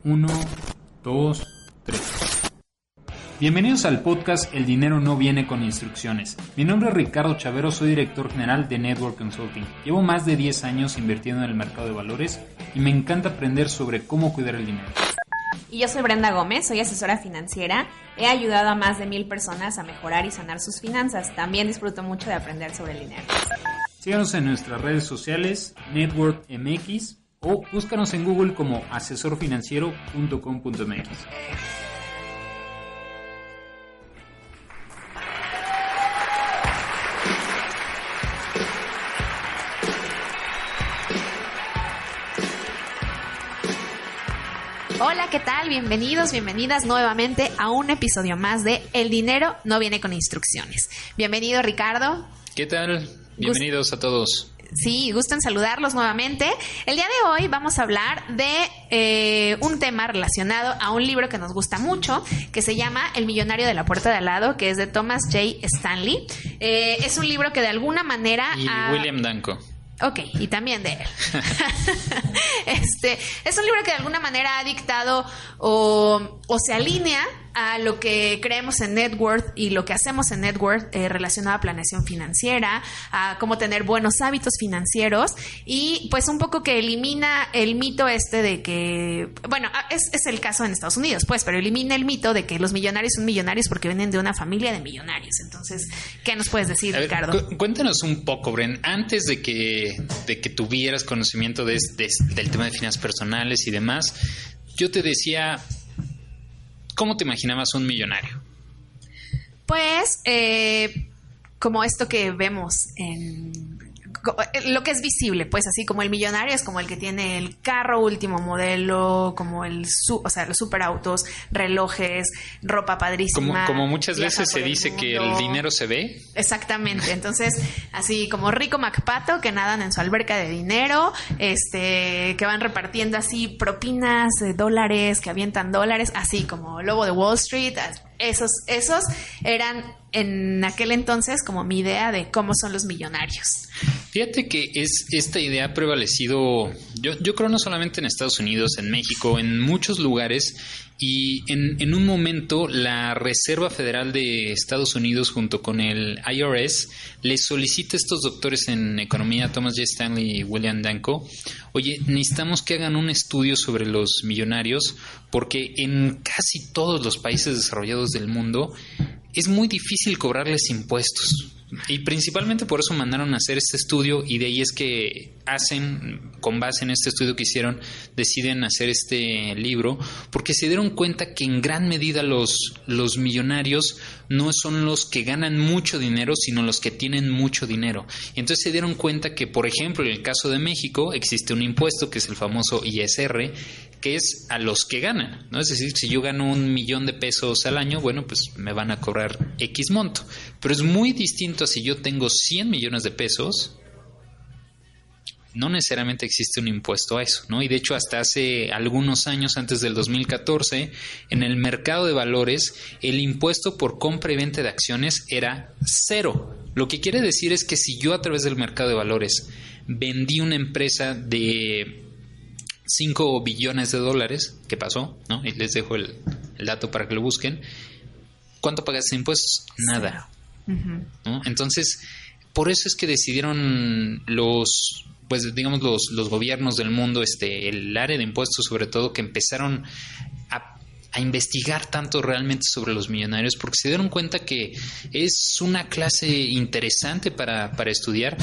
1, 2, 3. Bienvenidos al podcast El dinero no viene con instrucciones. Mi nombre es Ricardo Chavero, soy director general de Network Consulting. Llevo más de 10 años invirtiendo en el mercado de valores y me encanta aprender sobre cómo cuidar el dinero. Y yo soy Brenda Gómez, soy asesora financiera. He ayudado a más de 1000 personas a mejorar y sanar sus finanzas. También disfruto mucho de aprender sobre el dinero. Síganos en nuestras redes sociales, Network MX, o búscanos en Google como asesorfinanciero.com.mx. Hola, ¿qué tal? Bienvenidos, bienvenidas nuevamente a un episodio más de El dinero no viene con instrucciones. Bienvenido, Ricardo. ¿Qué tal? Bienvenidos a todos. Sí, gusto en saludarlos nuevamente. El día de hoy vamos a hablar de un tema relacionado a un libro que nos gusta mucho, que se llama El millonario de la puerta de al lado, que es de Thomas J. Stanley. Es un libro que de alguna manera... Y William Danko. Ok, y también de él. Es un libro que de alguna manera ha dictado o se alinea a lo que creemos en Net Worth y lo que hacemos en Net Worth relacionado a planeación financiera, a cómo tener buenos hábitos financieros y pues un poco que elimina el mito de que, bueno, es el caso en Estados Unidos, pues, pero elimina el mito de que los millonarios son millonarios porque vienen de una familia de millonarios. Entonces, ¿qué nos puedes decir, Ricardo? Cuéntanos un poco, Bren, antes de que tuvieras conocimiento del tema de finanzas personales y demás, yo te decía, ¿cómo te imaginabas un millonario? Pues, como esto que vemos en lo que es visible, pues así como el millonario es como el que tiene el carro último modelo, como los superautos, relojes, ropa padrísima. Como muchas veces se dice que el dinero se ve. Exactamente. Entonces, así como Rico MacPato, que nadan en su alberca de dinero, que van repartiendo así propinas, dólares, que avientan dólares, así como Lobo de Wall Street. Esos eran en aquel entonces como mi idea de cómo son los millonarios. Fíjate que esta idea ha prevalecido, yo creo no solamente en Estados Unidos, en México, en muchos lugares, y en un momento la Reserva Federal de Estados Unidos junto con el IRS le solicita a estos doctores en economía, Thomas J. Stanley y William Danko, oye, necesitamos que hagan un estudio sobre los millonarios porque en casi todos los países desarrollados del mundo es muy difícil cobrarles impuestos. Y principalmente por eso mandaron a hacer este estudio y de ahí es que con base en este estudio que hicieron, deciden hacer este libro porque se dieron cuenta que en gran medida los millonarios no son los que ganan mucho dinero, sino los que tienen mucho dinero. Y entonces se dieron cuenta que, por ejemplo, en el caso de México existe un impuesto que es el famoso ISR, que es a los que ganan, ¿no? Es decir, si yo gano $1,000,000 al año, bueno, pues me van a cobrar X monto. Pero es muy distinto a si yo tengo 100 millones de pesos, no necesariamente existe un impuesto a eso, ¿no? Y de hecho hasta hace algunos años, antes del 2014, en el mercado de valores, el impuesto por compra y venta de acciones era 0. Lo que quiere decir es que si yo a través del mercado de valores vendí una empresa de $5 billones, ¿qué pasó? ¿No? Y les dejo el dato para que lo busquen. ¿Cuánto pagaste de impuestos? Nada. ¿No? Entonces, por eso es que decidieron los gobiernos del mundo, el área de impuestos sobre todo, que empezaron a investigar tanto realmente sobre los millonarios, porque se dieron cuenta que es una clase interesante para estudiar.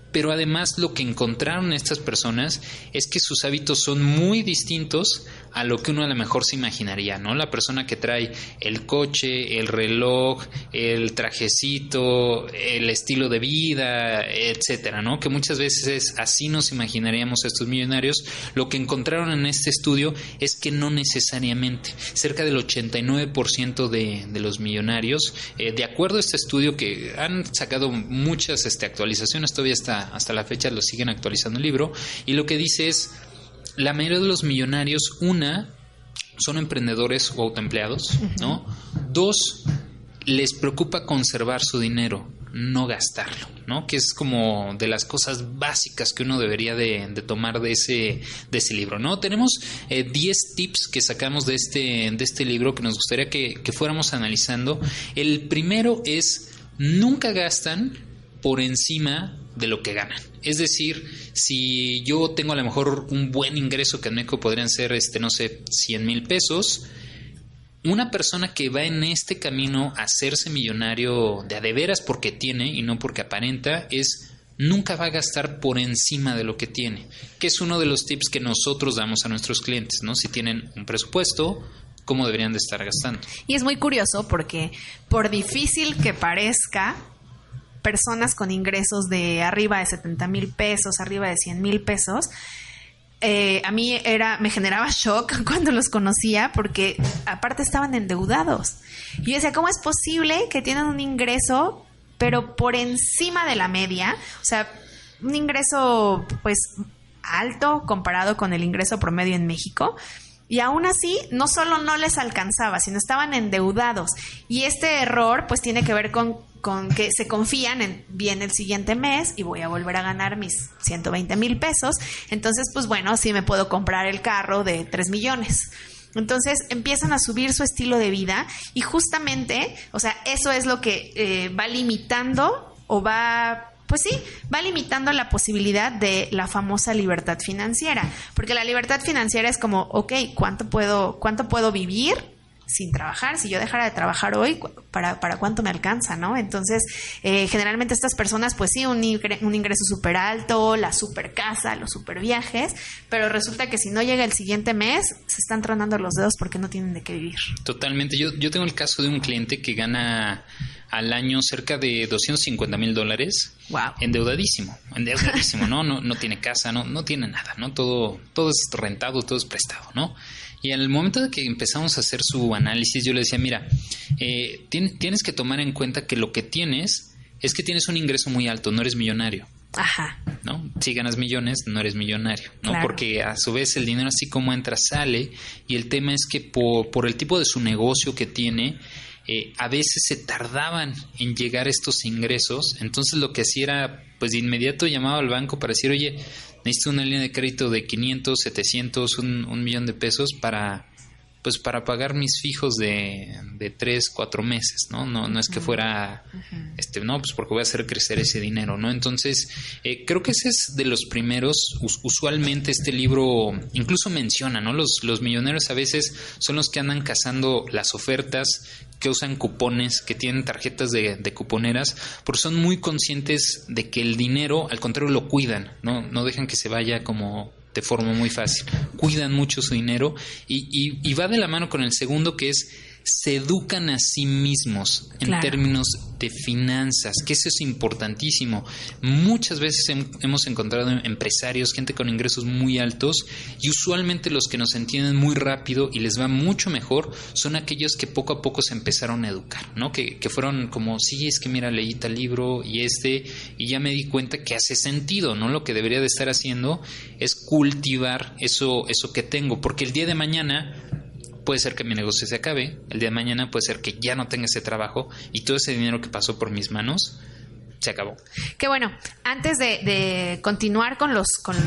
Pero además lo que encontraron estas personas es que sus hábitos son muy distintos a lo que uno a lo mejor se imaginaría, ¿no? La persona que trae el coche, el reloj, el trajecito, el estilo de vida, etcétera, ¿no? Que muchas veces así nos imaginaríamos a estos millonarios. Lo que encontraron en este estudio es que no necesariamente. Cerca del 89% de los millonarios, de acuerdo a este estudio que han sacado muchas actualizaciones, todavía hasta la fecha lo siguen actualizando el libro, y lo que dice es: la mayoría de los millonarios, son emprendedores o autoempleados, ¿no? 2, les preocupa conservar su dinero. no gastarlo, ¿no? Que es como de las cosas básicas que uno debería de tomar de ese libro, ¿no? Tenemos 10 tips que sacamos de este libro que nos gustaría que fuéramos analizando. El primero es: nunca gastan por encima de lo que ganan. Es decir, si yo tengo a lo mejor un buen ingreso, que en México podrían ser, no sé, 100,000 pesos, una persona que va en este camino a hacerse millonario de veras porque tiene y no porque aparenta, nunca va a gastar por encima de lo que tiene, que es uno de los tips que nosotros damos a nuestros clientes, ¿no? Si tienen un presupuesto, ¿cómo deberían de estar gastando? Y es muy curioso porque, por difícil que parezca, personas con ingresos de arriba de 70,000 pesos, arriba de 100,000 pesos, a mí me generaba shock cuando los conocía, porque aparte estaban endeudados. Y yo decía, ¿cómo es posible que tienen un ingreso pero por encima de la media? O sea, un ingreso pues alto comparado con el ingreso promedio en México. Y aún así, no solo no les alcanzaba, sino estaban endeudados. Y este error pues tiene que ver con que se confían en viene el siguiente mes y voy a volver a ganar mis 120,000 pesos. Entonces, pues bueno, sí me puedo comprar el carro de 3 millones. Entonces empiezan a subir su estilo de vida y justamente, o sea, eso es lo que va limitando o va limitando la posibilidad de la famosa libertad financiera. Porque la libertad financiera es como, ok, ¿cuánto puedo vivir sin trabajar? Si yo dejara de trabajar hoy, ¿para cuánto me alcanza, no? Entonces, generalmente estas personas, pues sí, un ingreso súper alto, la súper casa, los súper viajes, pero resulta que si no llega el siguiente mes, se están tronando los dedos porque no tienen de qué vivir. Totalmente. Yo tengo el caso de un cliente que gana al año cerca de $250,000. Wow. Endeudadísimo, no tiene casa, no tiene nada, ¿no? Todo es rentado, todo es prestado, ¿no? Y al momento de que empezamos a hacer su análisis, yo le decía, mira, tienes que tomar en cuenta que lo que tienes es que tienes un ingreso muy alto, no eres millonario. Ajá. ¿No? Si ganas millones, no eres millonario, ¿no? Claro. Porque a su vez el dinero así como entra, sale, y el tema es que por el tipo de su negocio que tiene, a veces se tardaban en llegar estos ingresos. Entonces lo que hacía era, pues de inmediato llamaba al banco para decir, oye, necesito una línea de crédito de 500, 700, un millón de pesos para pagar mis fijos de 3, 4 meses, ¿no? No es que fuera, no, pues porque voy a hacer crecer ese dinero, ¿no? Entonces, creo que ese es de los primeros. Usualmente este libro incluso menciona, ¿no? Los millonarios a veces son los que andan cazando las ofertas, que usan cupones, que tienen tarjetas de cuponeras, porque son muy conscientes de que el dinero, al contrario, lo cuidan, no dejan que se vaya como de forma muy fácil. Cuidan mucho su dinero y va de la mano con el segundo, que es se educan a sí mismos en Claro. términos de finanzas, que eso es importantísimo. Muchas veces hemos encontrado empresarios, gente con ingresos muy altos, y usualmente los que nos entienden muy rápido y les va mucho mejor son aquellos que poco a poco se empezaron a educar, ¿no? Que fueron como, sí, es que mira, leí tal libro y ya me di cuenta que hace sentido, ¿no? Lo que debería de estar haciendo es cultivar eso que tengo, porque el día de mañana puede ser que mi negocio se acabe, el día de mañana puede ser que ya no tenga ese trabajo y todo ese dinero que pasó por mis manos se acabó. Que bueno, antes de continuar con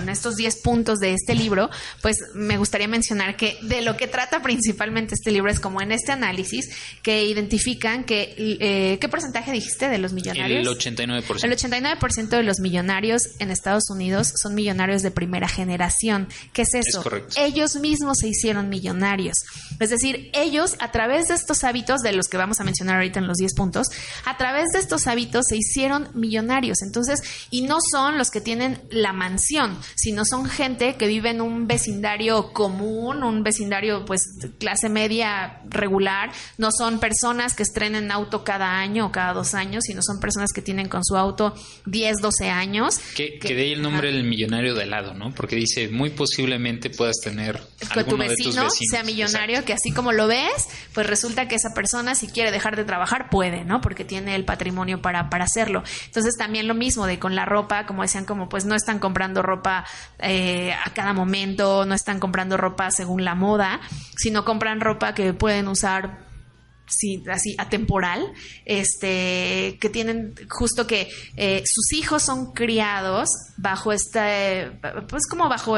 estos 10 puntos de este libro, pues me gustaría mencionar que de lo que trata principalmente este libro es como en este análisis que identifican que ¿qué porcentaje dijiste de los millonarios? El 89%. El 89% de los millonarios en Estados Unidos son millonarios de primera generación. ¿Qué es eso? Es correcto. Ellos mismos se hicieron millonarios. Es decir, ellos a través de estos hábitos, de los que vamos a mencionar ahorita en los 10 puntos, a través de estos hábitos se hicieron millonarios. Entonces, y no son los que tienen la mansión, sino son gente que vive en un vecindario común, un vecindario pues clase media regular. No son personas que estrenen auto cada año o cada 2 años, sino son personas que tienen con su auto 10, 12 años. Que de ahí el nombre del millonario de lado, ¿no? Porque dice, muy posiblemente puedas tener que tu alguno de tus vecino vecinos sea millonario. Exacto. Que así como lo ves, pues resulta que esa persona, si quiere dejar de trabajar, puede, ¿no? Porque tiene el patrimonio para hacerlo. Entonces también lo mismo de con la ropa, como decían, como pues no están comprando ropa a cada momento, no están comprando ropa según la moda, sino compran ropa que pueden usar sí, así atemporal, que tienen justo que sus hijos son criados bajo pues como bajo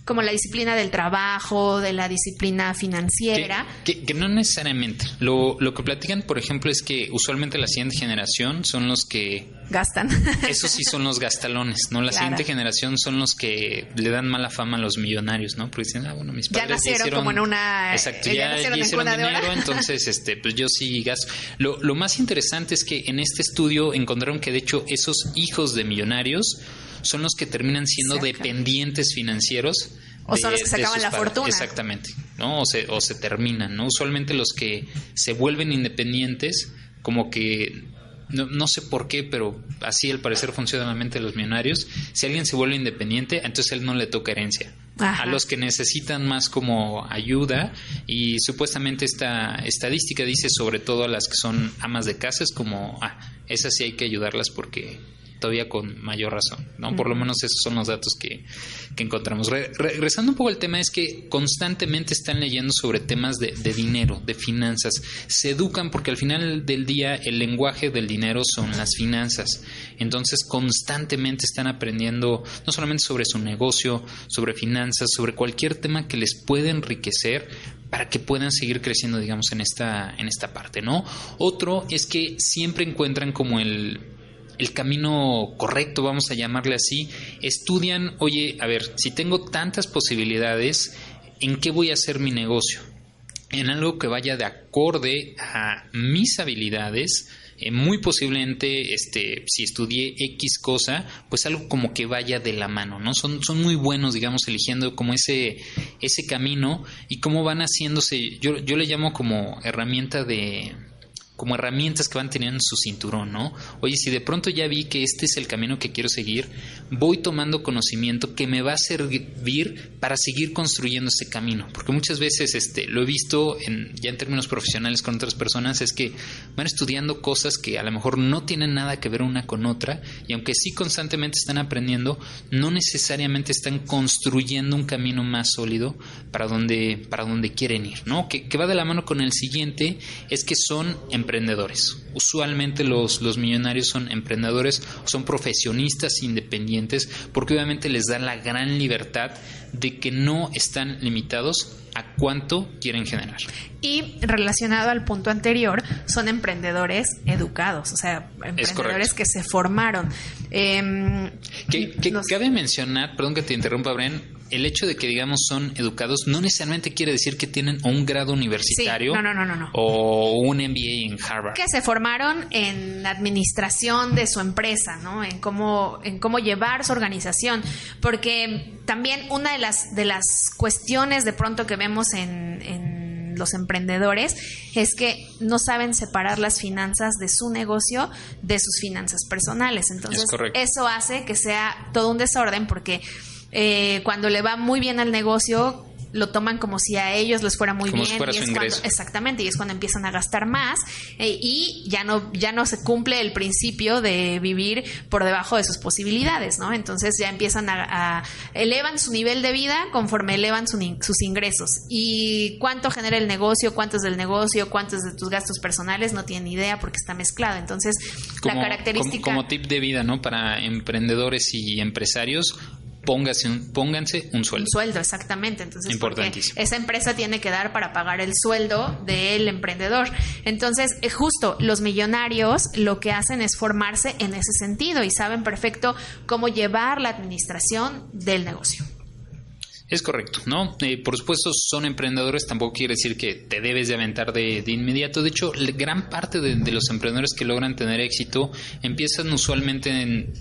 como la disciplina del trabajo, de la disciplina financiera. Que no necesariamente. Lo que platican, por ejemplo, es que usualmente la siguiente generación son los que gastan. Esos sí son los gastalones, ¿no? La siguiente generación son los que le dan mala fama a los millonarios, ¿no? Porque dicen, bueno, mis padres ya nacieron como en una... Exacto, ya hicieron dinero, entonces, pues yo sí gasto. Lo más interesante es que en este estudio encontraron que, de hecho, esos hijos de millonarios son los que terminan siendo dependientes financieros. O son los que se acaban la fortuna. Exactamente, ¿no? O se terminan, ¿no? Usualmente los que se vuelven independientes, como que... No sé por qué, pero así al parecer funciona la mente de los millonarios. Si alguien se vuelve independiente, entonces a él no le toca herencia. Ajá. A los que necesitan más como ayuda, y supuestamente esta estadística dice sobre todo a las que son amas de casa, es como, esas sí hay que ayudarlas porque todavía con mayor razón, ¿no? Por lo menos esos son los datos que encontramos. Regresando un poco al tema, es que constantemente están leyendo sobre temas de dinero, de finanzas. Se educan porque al final del día el lenguaje del dinero son las finanzas. Entonces constantemente están aprendiendo no solamente sobre su negocio, sobre finanzas, sobre cualquier tema que les pueda enriquecer para que puedan seguir creciendo, digamos, en esta parte, ¿no? Otro es que siempre encuentran como el camino correcto, vamos a llamarle así. Estudian, oye, a ver, si tengo tantas posibilidades, ¿en qué voy a hacer mi negocio? En algo que vaya de acorde a mis habilidades. Muy posiblemente, si estudié X cosa, pues algo como que vaya de la mano, ¿no? Son muy buenos, digamos, eligiendo como ese camino, y cómo van haciéndose, yo le llamo como herramientas que van teniendo en su cinturón, ¿no? Oye, si de pronto ya vi que este es el camino que quiero seguir, voy tomando conocimiento que me va a servir para seguir construyendo ese camino. Porque muchas veces lo he visto ya en términos profesionales con otras personas, es que van estudiando cosas que a lo mejor no tienen nada que ver una con otra, y aunque sí constantemente están aprendiendo, no necesariamente están construyendo un camino más sólido para donde quieren ir, ¿no? Que va de la mano con el siguiente, es que son emprendedores. Usualmente los millonarios son emprendedores, son profesionistas independientes, porque obviamente les da la gran libertad de que no están limitados a cuánto quieren generar. Y relacionado al punto anterior, son emprendedores educados, o sea, emprendedores que se formaron. Cabe mencionar, perdón que te interrumpa, Bren, el hecho de que, digamos, son educados no necesariamente quiere decir que tienen un grado universitario. Sí, no. O un MBA en Harvard. Que se formaron en administración de su empresa, ¿no? En cómo llevar su organización. Porque también una de las cuestiones de pronto que vemos en los emprendedores es que no saben separar las finanzas de su negocio de sus finanzas personales. Entonces, eso hace que sea todo un desorden, porque cuando le va muy bien al negocio, lo toman como si a ellos les fuera muy bien. Como si fuera su ingreso. Exactamente, y es cuando empiezan a gastar más, y ya no se cumple el principio de vivir por debajo de sus posibilidades, ¿no? Entonces ya empiezan elevan su nivel de vida conforme elevan sus ingresos. Y cuánto genera el negocio, cuánto es del negocio, cuánto es de tus gastos personales, no tienen idea porque está mezclado. Entonces, la característica... Como tip de vida, ¿no? Para emprendedores y empresarios, pónganse un sueldo. Un sueldo, exactamente. Entonces, importantísimo. Esa empresa tiene que dar para pagar el sueldo del emprendedor. Entonces, justo los millonarios lo que hacen es formarse en ese sentido y saben perfecto cómo llevar la administración del negocio. Es correcto, ¿no? Por supuesto, son emprendedores, tampoco quiere decir que te debes de aventar de inmediato. De hecho, gran parte de los emprendedores que logran tener éxito empiezan usualmente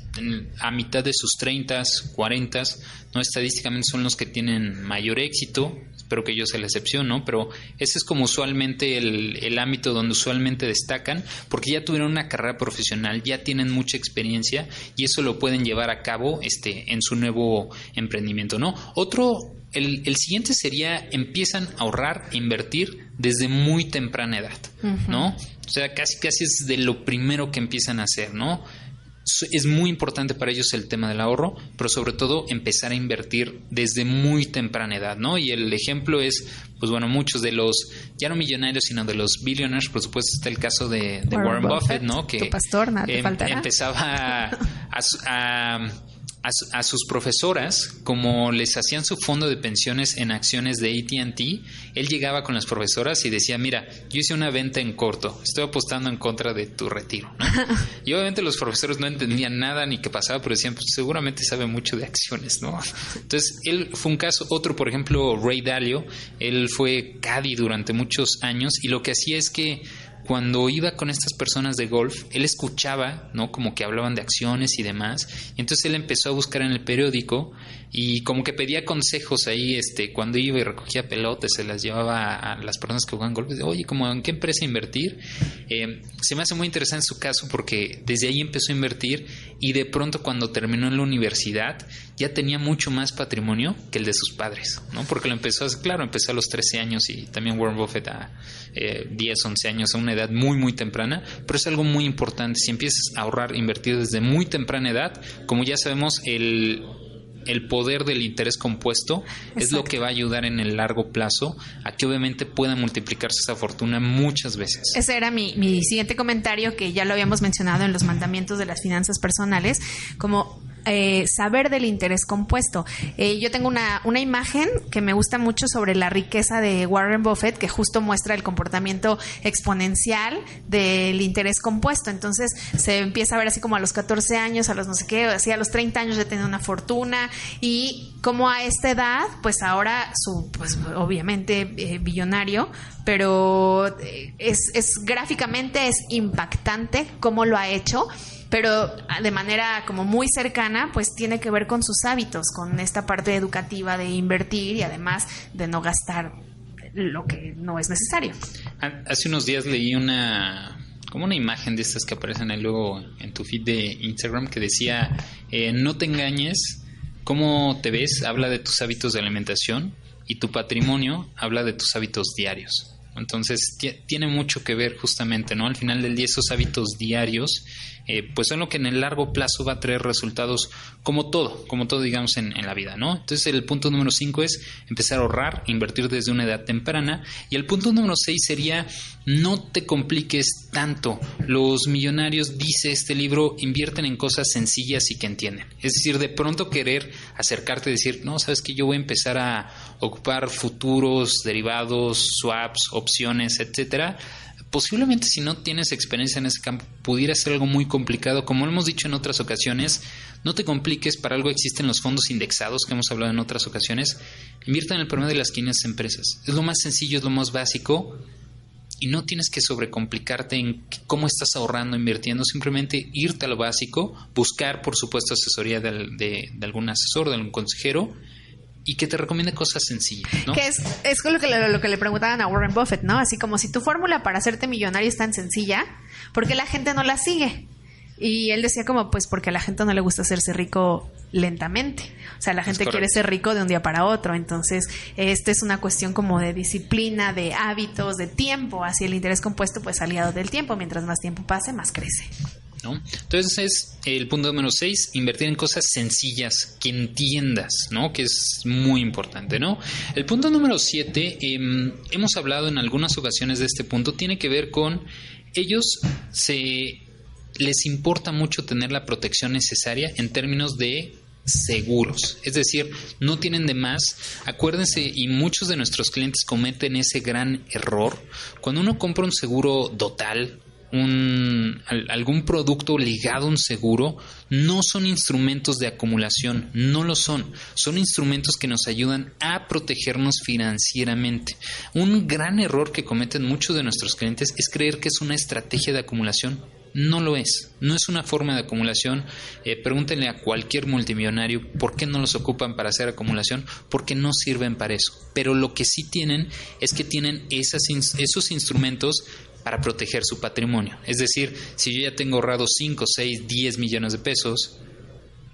a mitad de sus 30s, 40s, ¿no? Estadísticamente son los que tienen mayor éxito. Espero que yo sea la excepción, ¿no? Pero ese es como usualmente el ámbito donde usualmente destacan, porque ya tuvieron una carrera profesional, ya tienen mucha experiencia, y eso lo pueden llevar a cabo en su nuevo emprendimiento, ¿no? El siguiente sería: empiezan a ahorrar e invertir desde muy temprana edad, ¿no? O sea, casi es de lo primero que empiezan a hacer, ¿no? es muy importante para ellos el tema del ahorro, pero sobre todo empezar a invertir desde muy temprana edad, ¿no? Y el ejemplo es, pues bueno, muchos de los, ya no millonarios, sino de los billionaires, por supuesto está el caso de Warren Buffett, ¿no? Que tu pastor, nada te faltará. Empezaba a sus profesoras, como les hacían su fondo de pensiones en acciones de AT&T, él llegaba con las profesoras y decía, mira, yo hice una venta en corto, estoy apostando en contra de tu retiro, ¿no? Y obviamente los profesores no entendían nada ni qué pasaba, pero decían, pues seguramente sabe mucho de acciones, ¿no? Entonces, él fue un caso. Otro, por ejemplo, Ray Dalio, él fue caddy durante muchos años y lo que hacía es que cuando iba con estas personas de golf, él escuchaba, ¿no? Como que hablaban de acciones y demás. Y entonces él empezó a buscar en el periódico y como que pedía consejos ahí, cuando iba y recogía pelotas, se las llevaba a las personas que jugaban golf. Oye, ¿cómo en qué empresa invertir? Se me hace muy interesante su caso porque desde ahí empezó a invertir y de pronto cuando terminó en la universidad ya tenía mucho más patrimonio que el de sus padres, ¿no? Porque lo empezó a los 13 años y también Warren Buffett a 10, 11 años, a una edad muy, muy temprana, pero es algo muy importante. Si empiezas a ahorrar, invertir desde muy temprana edad, como ya sabemos, el poder del interés compuesto es lo que va a ayudar en el largo plazo a que obviamente pueda multiplicarse esa fortuna muchas veces. Ese era mi siguiente comentario, que ya lo habíamos mencionado en los mandamientos de las finanzas personales, como saber del interés compuesto. Yo tengo una imagen que me gusta mucho sobre la riqueza de Warren Buffett, que justo muestra el comportamiento exponencial del interés compuesto. Entonces se empieza a ver así como a los 14 años, a los no sé qué, así a los 30 años ya tiene una fortuna, y como a esta edad, pues ahora pues obviamente billonario, pero es gráficamente es impactante cómo lo ha hecho. Pero de manera como muy cercana, pues tiene que ver con sus hábitos, con esta parte educativa de invertir y además de no gastar lo que no es necesario. Hace unos días leí una imagen de estas que aparecen ahí luego en tu feed de Instagram que decía, no te engañes, cómo te ves habla de tus hábitos de alimentación y tu patrimonio habla de tus hábitos diarios. Entonces tiene mucho que ver justamente, ¿no? Al final del día esos hábitos diarios pues son lo que en el largo plazo va a traer resultados como todo digamos en la vida, ¿no? Entonces el punto número 5 es empezar a ahorrar, invertir desde una edad temprana, y el punto número 6 sería no te compliques tanto. Los millonarios, dice este libro, invierten en cosas sencillas y que entienden. Es decir, de pronto querer acercarte y decir, no, sabes que yo voy a empezar a ocupar futuros, derivados, swaps, opciones, etcétera. Posiblemente si no tienes experiencia en ese campo pudiera ser algo muy complicado. Como lo hemos dicho en otras ocasiones, no te compliques, para algo existen los fondos indexados que hemos hablado en otras ocasiones. Invierte en el promedio de las 500 empresas. Es lo más sencillo, es lo más básico y no tienes que sobrecomplicarte en cómo estás ahorrando, invirtiendo. Simplemente irte a lo básico, buscar por supuesto asesoría de algún asesor, de algún consejero, y que te recomiende cosas sencillas, ¿no? Que es lo que le preguntaban a Warren Buffett, ¿no? Así como si tu fórmula para hacerte millonario es tan sencilla, ¿por qué la gente no la sigue? Y él decía como, pues porque a la gente no le gusta hacerse rico lentamente. O sea, la gente quiere ser rico de un día para otro. Entonces, esta es una cuestión como de disciplina, de hábitos, de tiempo. Así el interés compuesto, pues aliado del tiempo. Mientras más tiempo pase, más crece, ¿no? Entonces es el punto número 6, invertir en cosas sencillas que entiendas, ¿no? Que es muy importante, ¿no? El punto número 7, hemos hablado en algunas ocasiones de este punto, tiene que ver con ellos les importa mucho tener la protección necesaria en términos de seguros, es decir, no tienen de más. Acuérdense, y muchos de nuestros clientes cometen ese gran error, cuando uno compra un seguro total, algún producto ligado a un seguro, no son instrumentos de acumulación, no lo son instrumentos que nos ayudan a protegernos financieramente. Un gran error que cometen muchos de nuestros clientes es creer que es una estrategia de acumulación. No lo es, no es una forma de acumulación. Pregúntenle a cualquier multimillonario por qué no los ocupan para hacer acumulación, porque no sirven para eso. Pero lo que sí tienen es que tienen esos instrumentos para proteger su patrimonio. Es decir, si yo ya tengo ahorrado 5, 6, 10 millones de pesos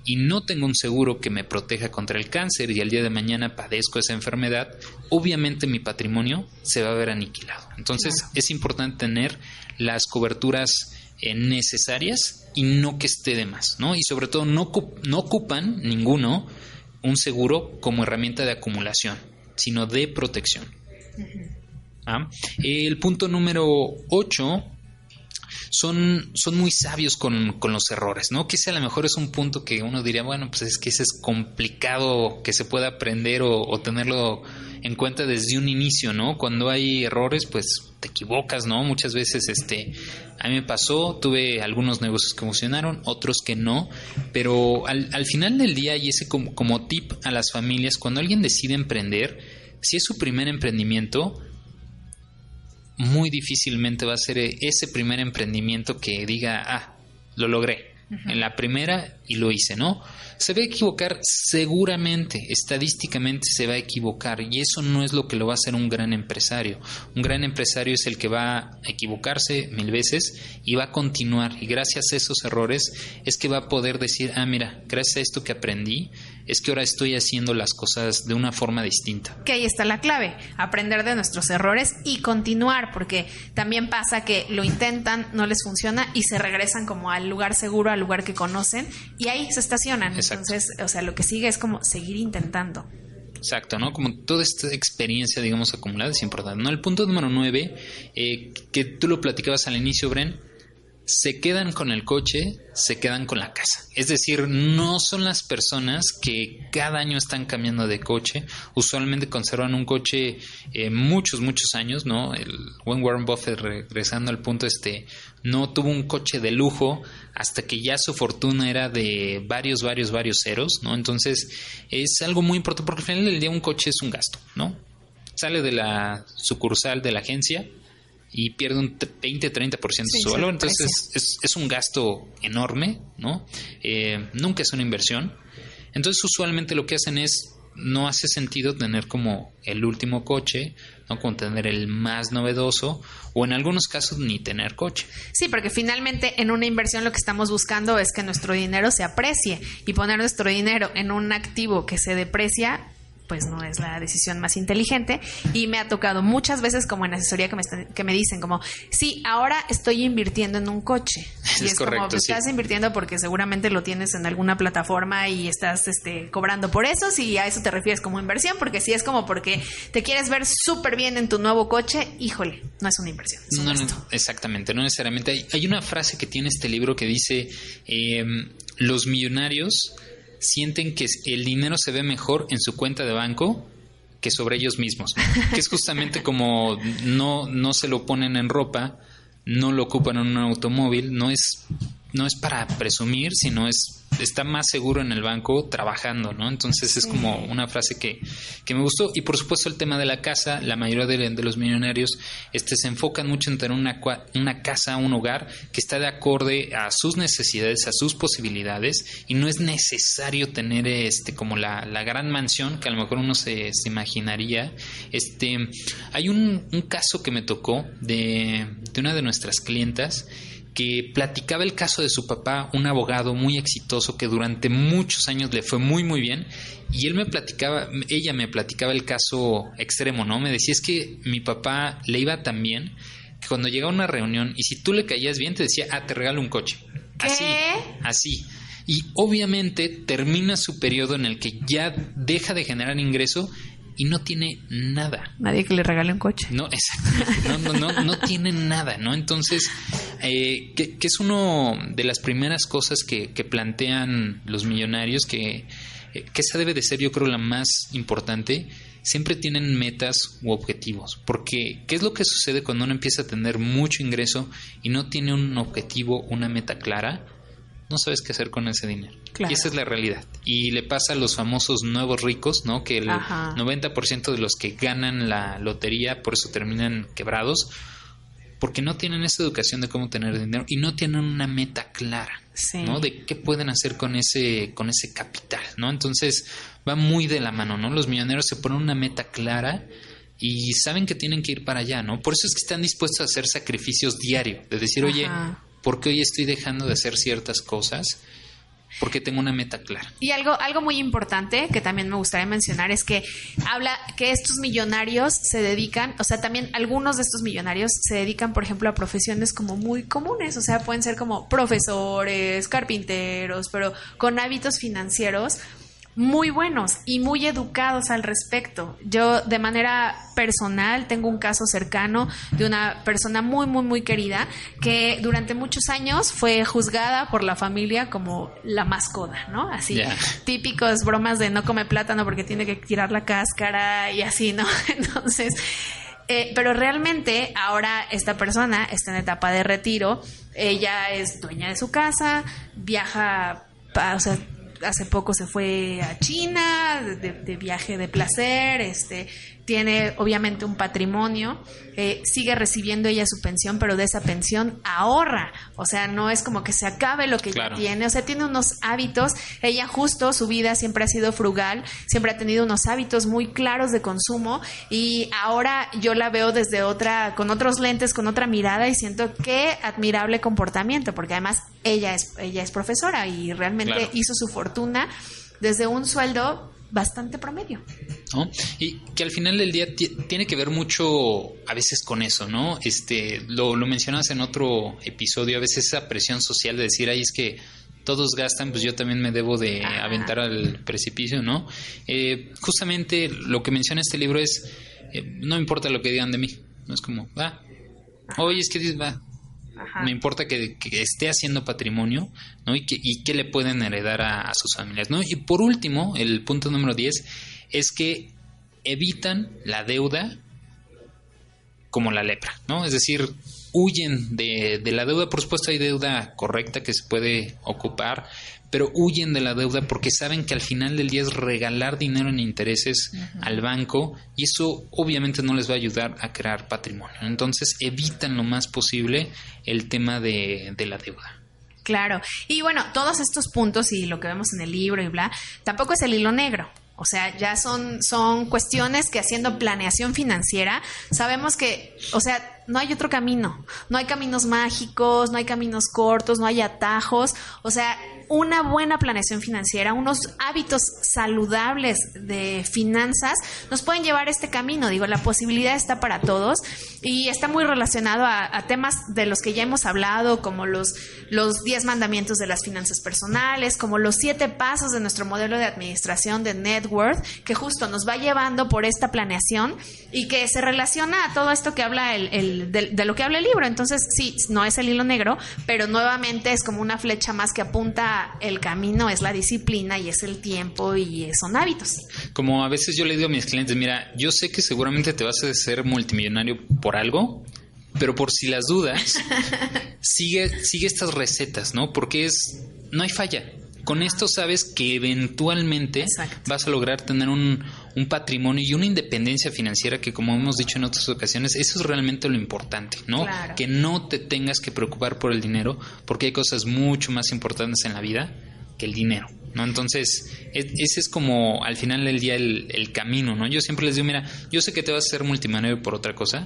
y no tengo un seguro que me proteja contra el cáncer y al día de mañana padezco esa enfermedad, obviamente mi patrimonio se va a ver aniquilado. Entonces, claro, es importante tener las coberturas necesarias y no que esté de más, ¿no? Y sobre todo no ocupan ninguno un seguro como herramienta de acumulación, sino de protección. El punto número 8 son muy sabios con los errores, ¿no? Que ese a lo mejor es un punto que uno diría, bueno, pues es que ese es complicado que se pueda aprender o tenerlo en cuenta desde un inicio, ¿no? Cuando hay errores, pues te equivocas, ¿no? Muchas veces, a mí me pasó, tuve algunos negocios que funcionaron, otros que no, pero al final del día, y ese como tip a las familias, cuando alguien decide emprender, si es su primer emprendimiento, muy difícilmente va a ser ese primer emprendimiento que diga, lo logré en la primera y lo hice, ¿no? Se va a equivocar seguramente, estadísticamente se va a equivocar, y eso no es lo que lo va a hacer un gran empresario. Un gran empresario es el que va a equivocarse 1000 veces y va a continuar, y gracias a esos errores es que va a poder decir, mira, gracias a esto que aprendí, es que ahora estoy haciendo las cosas de una forma distinta. Que ahí está la clave, aprender de nuestros errores y continuar, porque también pasa que lo intentan, no les funciona y se regresan como al lugar seguro, al lugar que conocen, y ahí se estacionan. Exacto. Entonces, o sea, lo que sigue es como seguir intentando. Exacto, ¿no? Como toda esta experiencia, digamos, acumulada es importante, ¿no? El punto número 9, que tú lo platicabas al inicio, Bren, se quedan con el coche, se quedan con la casa. Es decir, no son las personas que cada año están cambiando de coche. Usualmente conservan un coche muchos años, ¿no? El buen Warren Buffett, regresando al punto, no tuvo un coche de lujo hasta que ya su fortuna era de varios ceros, ¿no? Entonces es algo muy importante, porque al final del día un coche es un gasto, ¿no? Sale de la sucursal de la agencia y pierde un 20-30% de su valor. Entonces es un gasto enorme, ¿no? Nunca es una inversión. Entonces usualmente lo que hacen es, no hace sentido tener como el último coche, ¿no? Como tener el más novedoso, o en algunos casos ni tener coche. Sí, porque finalmente en una inversión lo que estamos buscando es que nuestro dinero se aprecie, y poner nuestro dinero en un activo que se deprecia, pues no es la decisión más inteligente. Y me ha tocado muchas veces, como en asesoría, que me dicen como, sí, ahora estoy invirtiendo en un coche. Y es correcto, como, estás invirtiendo porque seguramente lo tienes en alguna plataforma y estás cobrando por eso, si a eso te refieres como inversión, porque si es como porque te quieres ver súper bien en tu nuevo coche, híjole, no es una inversión, es un gasto. No, exactamente, no necesariamente. Hay una frase que tiene este libro que dice, los millonarios sienten que el dinero se ve mejor en su cuenta de banco que sobre ellos mismos, que es justamente como no se lo ponen en ropa, no lo ocupan en un automóvil, no es para presumir, sino está más seguro en el banco trabajando, ¿no? Entonces es como una frase que me gustó. Y por supuesto el tema de la casa, la mayoría de los millonarios se enfocan mucho en tener una casa, un hogar que está de acorde a sus necesidades, a sus posibilidades, y no es necesario tener como la gran mansión que a lo mejor uno se imaginaría. Hay un caso que me tocó de una de nuestras clientas, que platicaba el caso de su papá, un abogado muy exitoso que durante muchos años le fue muy bien, y ella me platicaba el caso extremo, ¿no? Me decía, es que mi papá le iba tan bien que cuando llegaba a una reunión y si tú le caías bien te decía, te regalo un coche. ¿Qué? Así. Y obviamente termina su periodo en el que ya deja de generar ingreso y no tiene nada. Nadie que le regale un coche. No, exactamente. No tiene nada, ¿no? Entonces, que es una de las primeras cosas que plantean los millonarios, que esa debe de ser, yo creo, la más importante. Siempre tienen metas u objetivos. Porque, ¿qué es lo que sucede cuando uno empieza a tener mucho ingreso y no tiene un objetivo, una meta clara? No sabes qué hacer con ese dinero. Claro. Y esa es la realidad. Y le pasa a los famosos nuevos ricos, ¿no? Que el 90% de los que ganan la lotería por eso terminan quebrados, porque no tienen esa educación de cómo tener dinero y no tienen una meta clara, ¿no? De qué pueden hacer con ese capital, ¿no? Entonces va muy de la mano, ¿no? Los millonarios se ponen una meta clara y saben que tienen que ir para allá, ¿no? Por eso es que están dispuestos a hacer sacrificios diarios, de decir, oye, ¿por qué hoy estoy dejando de hacer ciertas cosas porque tengo una meta clara. Y algo muy importante que también me gustaría mencionar es que habla que estos millonarios se dedican, o sea, también algunos de estos millonarios se dedican, por ejemplo, a profesiones como muy comunes, o sea, pueden ser como profesores, carpinteros, pero con hábitos financieros muy buenos y muy educados al respecto. Yo de manera personal tengo un caso cercano de una persona muy, muy, muy querida que durante muchos años fue juzgada por la familia como la más coda, ¿no? Así, típicos bromas de no come plátano porque tiene que tirar la cáscara y así, ¿no? Entonces, pero realmente ahora esta persona está en etapa de retiro, ella es dueña de su casa, viaja, o sea, hace poco se fue a China de viaje de placer, tiene obviamente un patrimonio, sigue recibiendo ella su pensión, pero de esa pensión ahorra, o sea, no es como que se acabe lo que ella tiene, o sea, tiene unos hábitos, ella justo su vida siempre ha sido frugal, siempre ha tenido unos hábitos muy claros de consumo y ahora yo la veo desde con otros lentes, con otra mirada y siento qué admirable comportamiento, porque además ella es profesora y realmente hizo su fortuna desde un sueldo bastante promedio, ¿no? Y que al final del día tiene que ver mucho a veces con eso, ¿no? Lo mencionas en otro episodio, a veces esa presión social de decir, ay, es que todos gastan, pues yo también me debo de aventar al precipicio, ¿no? Justamente lo que menciona este libro es, no importa lo que digan de mí, no es como, oye, es que dices, me importa que esté haciendo patrimonio, ¿no? Y que le pueden heredar a sus familias, ¿no? Y por último, el punto número 10 es que evitan la deuda como la lepra, ¿no? Es decir, huyen de la deuda. Por supuesto hay deuda correcta que se puede ocupar, pero huyen de la deuda porque saben que al final del día es regalar dinero en intereses al banco y eso obviamente no les va a ayudar a crear patrimonio. Entonces evitan lo más posible el tema de la deuda. Claro. Y bueno, todos estos puntos y lo que vemos en el libro y bla, tampoco es el hilo negro. O sea, ya son cuestiones que haciendo planeación financiera sabemos que, o sea, no hay otro camino. No hay caminos mágicos, no hay caminos cortos, no hay atajos. O sea, una buena planeación financiera, unos hábitos saludables de finanzas nos pueden llevar a este camino. Digo, la posibilidad está para todos y está muy relacionado a temas de los que ya hemos hablado, como los 10 mandamientos de las finanzas personales, como los 7 pasos de nuestro modelo de administración de net worth, que justo nos va llevando por esta planeación y que se relaciona a todo esto que habla de lo que habla el libro. Entonces, sí, no es el hilo negro, pero nuevamente es como una flecha más que apunta el camino, es la disciplina y es el tiempo y son hábitos. Como a veces yo le digo a mis clientes, mira, yo sé que seguramente te vas a hacer multimillonario por algo, pero por si las dudas, sigue estas recetas, ¿no? Porque no hay falla. Con esto sabes que eventualmente vas a lograr tener un patrimonio y una independencia financiera que, como hemos dicho en otras ocasiones, eso es realmente lo importante, ¿no? Claro. Que no te tengas que preocupar por el dinero, porque hay cosas mucho más importantes en la vida que el dinero, ¿no? Entonces, ese es como al final del día el camino, ¿no? Yo siempre les digo, mira, yo sé que te vas a hacer multimillonario por otra cosa,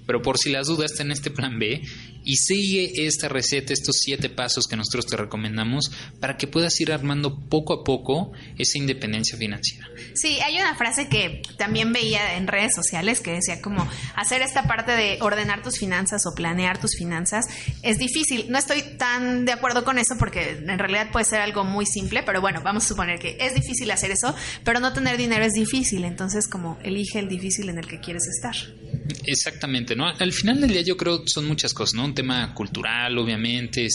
pero por si las dudas, ten este plan B y sigue esta receta, estos 7 pasos que nosotros te recomendamos para que puedas ir armando poco a poco esa independencia financiera. Sí, hay una frase que también veía en redes sociales que decía como hacer esta parte de ordenar tus finanzas o planear tus finanzas es difícil. No estoy tan de acuerdo con eso porque en realidad puede ser algo muy simple, pero bueno, vamos a suponer que es difícil hacer eso, pero no tener dinero es difícil, entonces como elige el difícil en el que quieres estar. Exactamente, ¿no? Al final del día yo creo que son muchas cosas, ¿no? Un tema cultural, obviamente,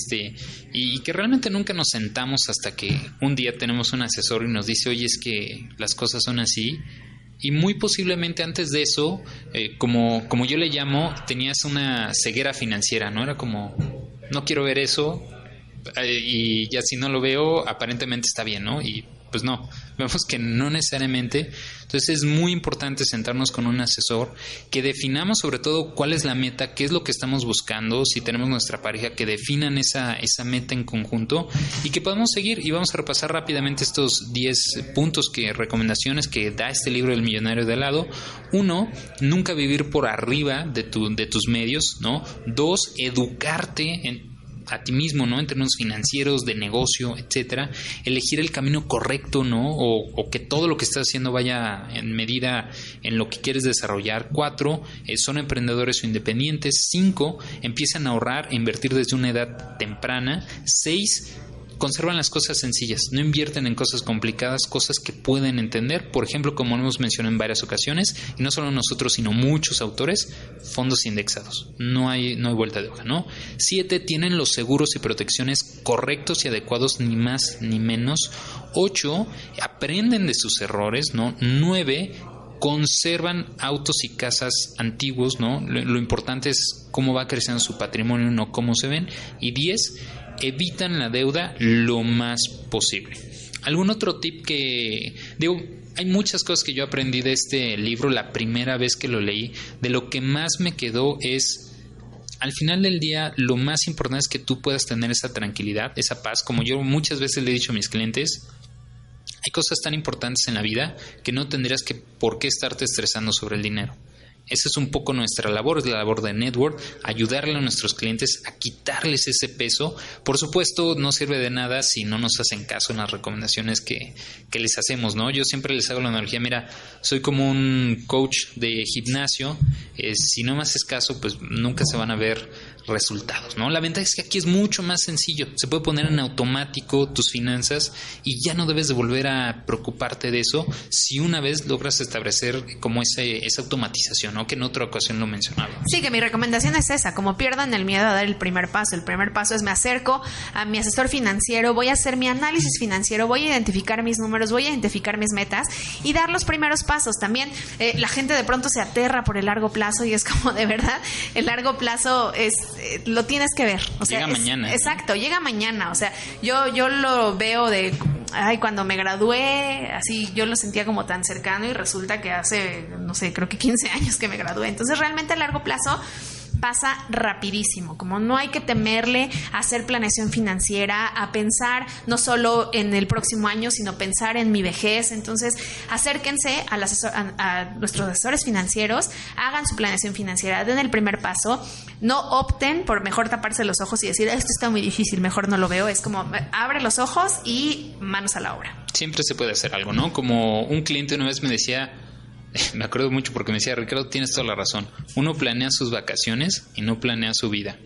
y que realmente nunca nos sentamos hasta que un día tenemos un asesor y nos dice, oye, es que las cosas son así. Y muy posiblemente antes de eso, como yo le llamo, tenías una ceguera financiera, ¿no? Era como, no quiero ver eso, y ya si no lo veo, aparentemente está bien, ¿no? Y pues no, vemos que no necesariamente. Entonces es muy importante sentarnos con un asesor, que definamos sobre todo cuál es la meta, qué es lo que estamos buscando, si tenemos nuestra pareja, que definan esa meta en conjunto y que podamos seguir. Y vamos a repasar rápidamente estos 10 puntos, recomendaciones que da este libro del millonario de lado. 1, nunca vivir por arriba de tus medios, ¿no? 2, educarte a ti mismo, ¿no? En términos financieros, de negocio, etcétera. Elegir el camino correcto, ¿no? O que todo lo que estás haciendo vaya en medida en lo que quieres desarrollar. 4, son emprendedores o independientes. 5, empiezan a ahorrar e invertir desde una edad temprana. 6, conservan las cosas sencillas, no invierten en cosas complicadas, cosas que pueden entender. Por ejemplo, como hemos mencionado en varias ocasiones, y no solo nosotros, sino muchos autores, fondos indexados. No hay vuelta de hoja, ¿no? 7, tienen los seguros y protecciones correctos y adecuados, ni más ni menos. 8, aprenden de sus errores, ¿no? 9, conservan autos y casas antiguos, ¿no? Lo importante es cómo va creciendo su patrimonio, no cómo se ven. Y 10, evitan la deuda lo más posible. ¿Algún otro tip que... hay muchas cosas que yo aprendí de este libro la primera vez que lo leí. De lo que más me quedó es... Al final del día, lo más importante es que tú puedas tener esa tranquilidad, esa paz. Como yo muchas veces le he dicho a mis clientes, hay cosas tan importantes en la vida que no tendrías por qué estarte estresando sobre el dinero. Esa es un poco nuestra labor, es la labor de Network, ayudarle a nuestros clientes a quitarles ese peso. Por supuesto, no sirve de nada si no nos hacen caso en las recomendaciones que les hacemos, ¿no? Yo siempre les hago la analogía, mira, soy como un coach de gimnasio, si no me haces caso, pues nunca se van a ver resultados, ¿no? La ventaja es que aquí es mucho más sencillo, se puede poner en automático tus finanzas y ya no debes de volver a preocuparte de eso si una vez logras establecer como esa automatización, ¿no? Que en otra ocasión lo mencionaba. Sí, que mi recomendación es esa, como pierdan el miedo a dar el primer paso. El primer paso es: me acerco a mi asesor financiero, voy a hacer mi análisis financiero, voy a identificar mis números, voy a identificar mis metas y dar los primeros pasos. También la gente de pronto se aterra por el largo plazo y es como, de verdad, el largo plazo es lo tienes que ver. O sea, llega mañana. Exacto, llega mañana. O sea, yo lo veo de... cuando me gradué, así yo lo sentía como tan cercano y resulta que hace, no sé, creo que 15 años que me gradué. Entonces realmente a largo plazo pasa rapidísimo, como no hay que temerle a hacer planeación financiera, a pensar no solo en el próximo año, sino pensar en mi vejez. Entonces acérquense a nuestros asesores financieros, hagan su planeación financiera, den el primer paso, no opten por mejor taparse los ojos y decir esto está muy difícil, mejor no lo veo. Es como abre los ojos y manos a la obra. Siempre se puede hacer algo, ¿no? Como un cliente una vez me decía, me acuerdo mucho porque me decía, Ricardo, tienes toda la razón, uno planea sus vacaciones y no planea su vida.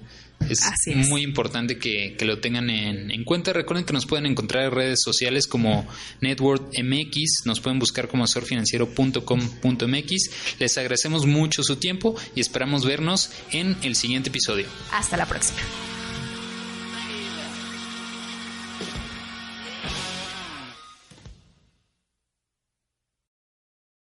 Es muy importante que lo tengan en cuenta. Recuerden que nos pueden encontrar en redes sociales como Network MX, nos pueden buscar como asesorfinanciero.com.mx. Les agradecemos mucho su tiempo y esperamos vernos en el siguiente episodio. Hasta la próxima.